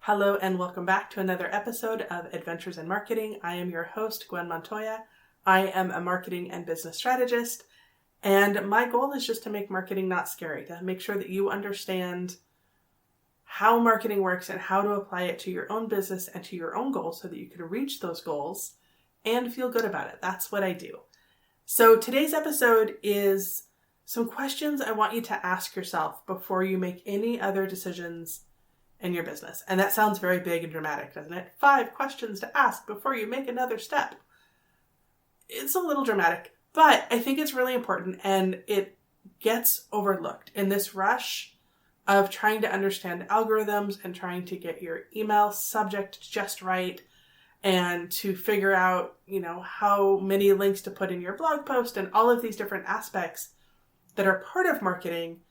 Hello and welcome back to another episode of Adventures in Marketing. I am your host, Gwen Montoya. I am a marketing and business strategist, and my goal is just to make marketing not scary, to make sure that you understand how marketing works and how to apply it to your own business and to your own goals so that you can reach those goals and feel good about it. That's what I do. So today's episode is some questions I want you to ask yourself before you make any other decisions in your business. And that sounds very big and dramatic, doesn't it? 5 questions to ask before you make another step. It's a little dramatic, but I think it's really important, and it gets overlooked in this rush of trying to understand algorithms and trying to get your email subject just right and to figure out, how many links to put in your blog post and all of these different aspects that are part of marketing.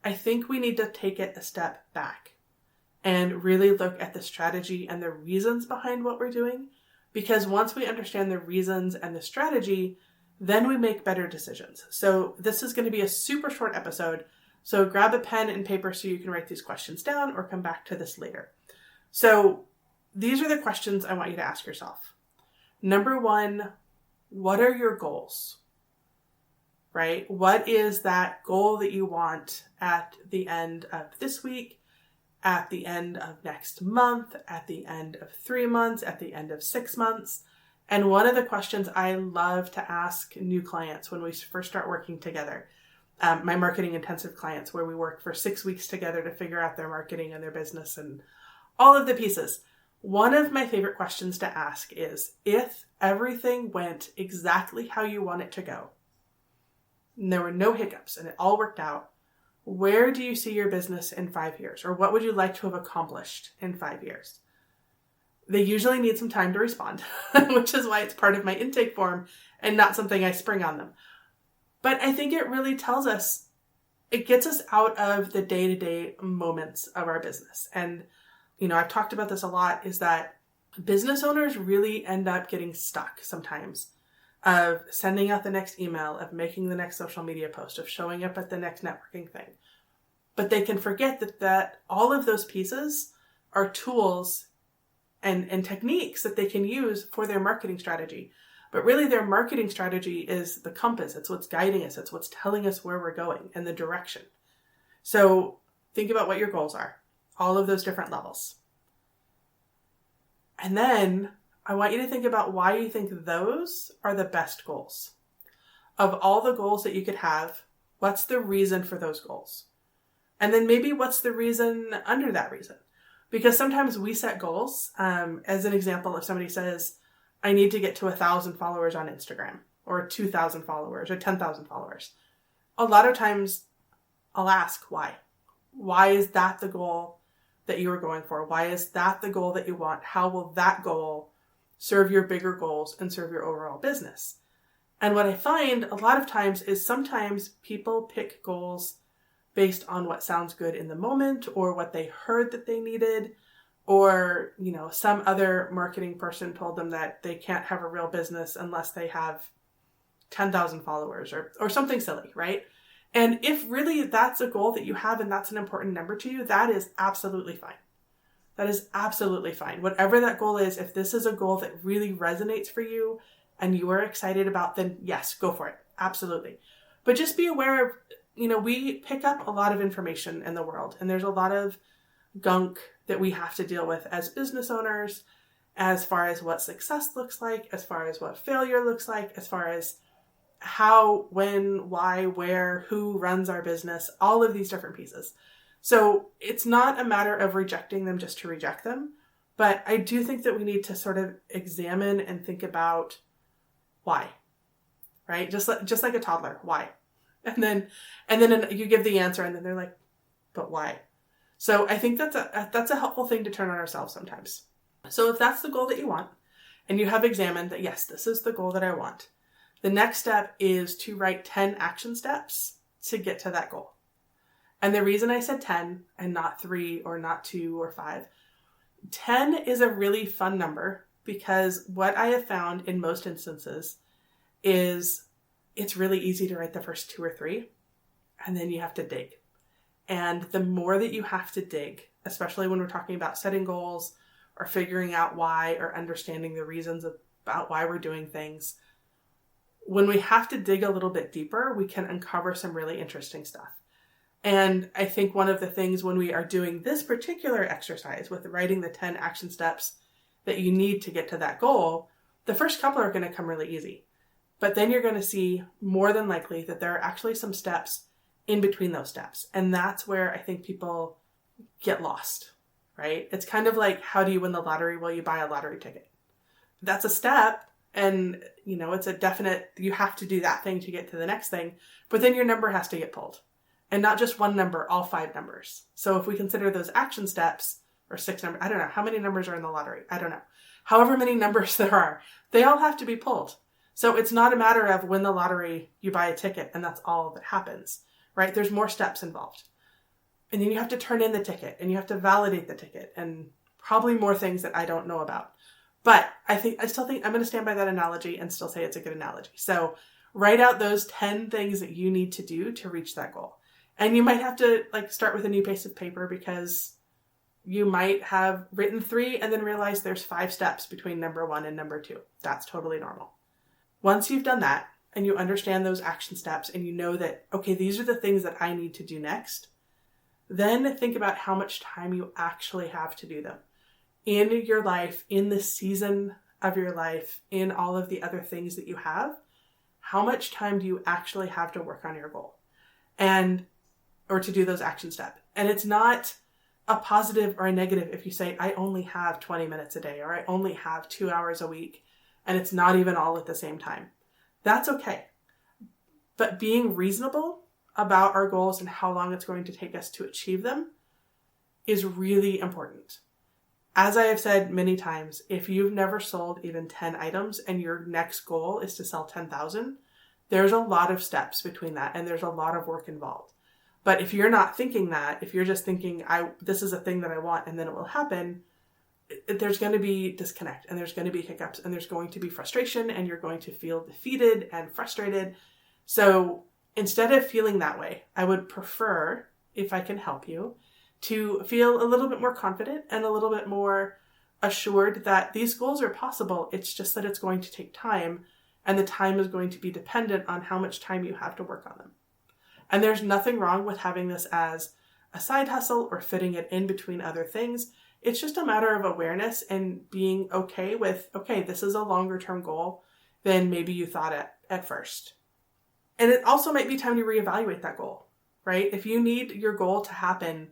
I think we need to take it a step back and really look at the strategy and the reasons behind what we're doing. Because once we understand the reasons and the strategy, then we make better decisions. So this is going to be a super short episode. So grab a pen and paper so you can write these questions down or come back to this later. So these are the questions I want you to ask yourself. Number 1, what are your goals? Right? What is that goal that you want at the end of this week, at the end of next month, at the end of 3 months, at the end of 6 months? And one of the questions I love to ask new clients when we first start working together, my marketing intensive clients, where we work for 6 weeks together to figure out their marketing and their business and all of the pieces. One of my favorite questions to ask is, if everything went exactly how you want it to go, and there were no hiccups and it all worked out, where do you see your business in 5 years? Or what would you like to have accomplished in 5 years? They usually need some time to respond, which is why it's part of my intake form and not something I spring on them. But I think it really tells us, it gets us out of the day-to-day moments of our business. And, I've talked about this a lot, is that business owners really end up getting stuck sometimes of sending out the next email, of making the next social media post, of showing up at the next networking thing. But they can forget that all of those pieces are tools and techniques that they can use for their marketing strategy. But really their marketing strategy is the compass. It's what's guiding us. It's what's telling us where we're going and the direction. So think about what your goals are, all of those different levels. And then I want you to think about why you think those are the best goals. Of all the goals that you could have, what's the reason for those goals? And then maybe what's the reason under that reason? Because sometimes we set goals. As an example, if somebody says, I need to get to 1,000 followers on Instagram, or 2,000 followers, or 10,000 followers. A lot of times I'll ask why. Why is that the goal that you were going for? Why is that the goal that you want? How will that goal serve your bigger goals and serve your overall business? And what I find a lot of times is sometimes people pick goals based on what sounds good in the moment, or what they heard that they needed, or, some other marketing person told them that they can't have a real business unless they have 10,000 followers or something silly, right? And if really that's a goal that you have and that's an important number to you, that is absolutely fine. That is absolutely fine. Whatever that goal is, if this is a goal that really resonates for you and you are excited about, then yes, go for it. Absolutely. But just be aware of, we pick up a lot of information in the world, and there's a lot of gunk that we have to deal with as business owners, as far as what success looks like, as far as what failure looks like, as far as how, when, why, where, who runs our business, all of these different pieces. So it's not a matter of rejecting them just to reject them, but I do think that we need to sort of examine and think about why, right? Just like a toddler, why? And then you give the answer, and then they're like, but why? So I think that's a helpful thing to turn on ourselves sometimes. So if that's the goal that you want, and you have examined that, yes, this is the goal that I want, the next step is to write 10 action steps to get to that goal. And the reason I said 10 and not 3 or not 2 or 5, 10 is a really fun number, because what I have found in most instances is it's really easy to write the first 2 or 3, and then you have to dig. And the more that you have to dig, especially when we're talking about setting goals or figuring out why or understanding the reasons about why we're doing things. When we have to dig a little bit deeper, we can uncover some really interesting stuff. And I think one of the things when we are doing this particular exercise with writing the 10 action steps that you need to get to that goal, the first couple are going to come really easy. But then you're going to see more than likely that there are actually some steps in between those steps. And that's where I think people get lost, right? It's kind of like, how do you win the lottery? Well, you buy a lottery ticket. That's a step. And, it's a definite, you have to do that thing to get to the next thing. But then your number has to get pulled. And not just one number, all 5 numbers. So if we consider those action steps, or 6 numbers, I don't know. How many numbers are in the lottery? I don't know. However many numbers there are, they all have to be pulled. So it's not a matter of win the lottery, you buy a ticket, and that's all that happens, right? There's more steps involved. And then you have to turn in the ticket, and you have to validate the ticket, and probably more things that I don't know about. But I still think I'm going to stand by that analogy and still say it's a good analogy. So write out those 10 things that you need to do to reach that goal. And you might have to start with a new piece of paper because you might have written 3 and then realize there's 5 steps between number 1 and number 2. That's totally normal. Once you've done that and you understand those action steps and you know that, okay, these are the things that I need to do next, then think about how much time you actually have to do them in your life, in the season of your life, in all of the other things that you have. How much time do you actually have to work on your goal or to do those action steps? And it's not a positive or a negative if you say, I only have 20 minutes a day, or I only have 2 hours a week, and it's not even all at the same time. That's okay. But being reasonable about our goals and how long it's going to take us to achieve them is really important. As I have said many times, if you've never sold even 10 items and your next goal is to sell 10,000, there's a lot of steps between that and there's a lot of work involved. But if you're not thinking that, if you're just thinking, this is a thing that I want and then it will happen, there's going to be disconnect and there's going to be hiccups and there's going to be frustration and you're going to feel defeated and frustrated. So instead of feeling that way, I would prefer, if I can help you, to feel a little bit more confident and a little bit more assured that these goals are possible. It's just that it's going to take time, and the time is going to be dependent on how much time you have to work on them. And there's nothing wrong with having this as a side hustle or fitting it in between other things. It's just a matter of awareness and being okay with, okay, this is a longer term goal than maybe you thought at first. And it also might be time to reevaluate that goal, right? If you need your goal to happen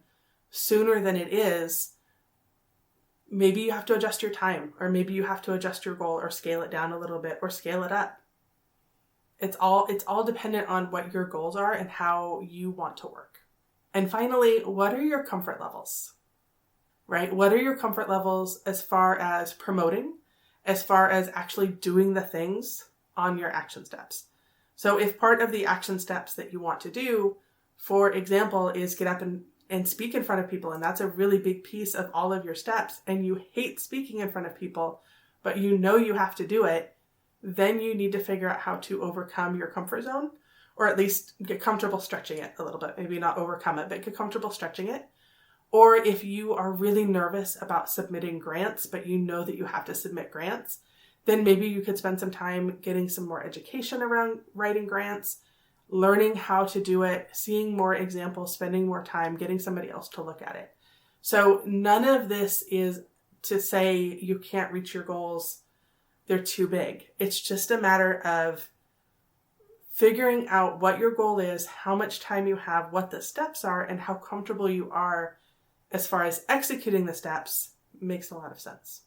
sooner than it is, maybe you have to adjust your time, or maybe you have to adjust your goal or scale it down a little bit or scale it up. It's all dependent on what your goals are and how you want to work. And finally, what are your comfort levels, right? What are your comfort levels as far as promoting, as far as actually doing the things on your action steps? So if part of the action steps that you want to do, for example, is get up and speak in front of people, and that's a really big piece of all of your steps, and you hate speaking in front of people, but you know you have to do it, then you need to figure out how to overcome your comfort zone, or at least get comfortable stretching it a little bit. Maybe not overcome it, but get comfortable stretching it. Or if you are really nervous about submitting grants, but you know that you have to submit grants, then maybe you could spend some time getting some more education around writing grants, learning how to do it, seeing more examples, spending more time, getting somebody else to look at it. So none of this is to say you can't reach your goals, they're too big. It's just a matter of figuring out what your goal is, how much time you have, what the steps are, and how comfortable you are as far as executing the steps makes a lot of sense.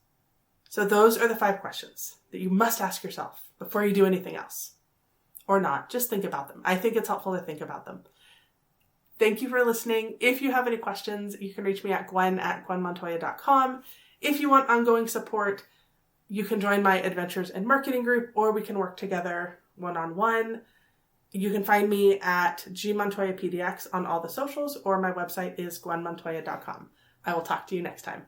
So those are the 5 questions that you must ask yourself before you do anything else. Or not, just think about them. I think it's helpful to think about them. Thank you for listening. If you have any questions, you can reach me at gwen@gwenmontoya.com. If you want ongoing support, you can join my Adventures in Marketing group, or we can work together one-on-one. You can find me at gmontoyapdx on all the socials, or my website is gwenmontoya.com. I will talk to you next time.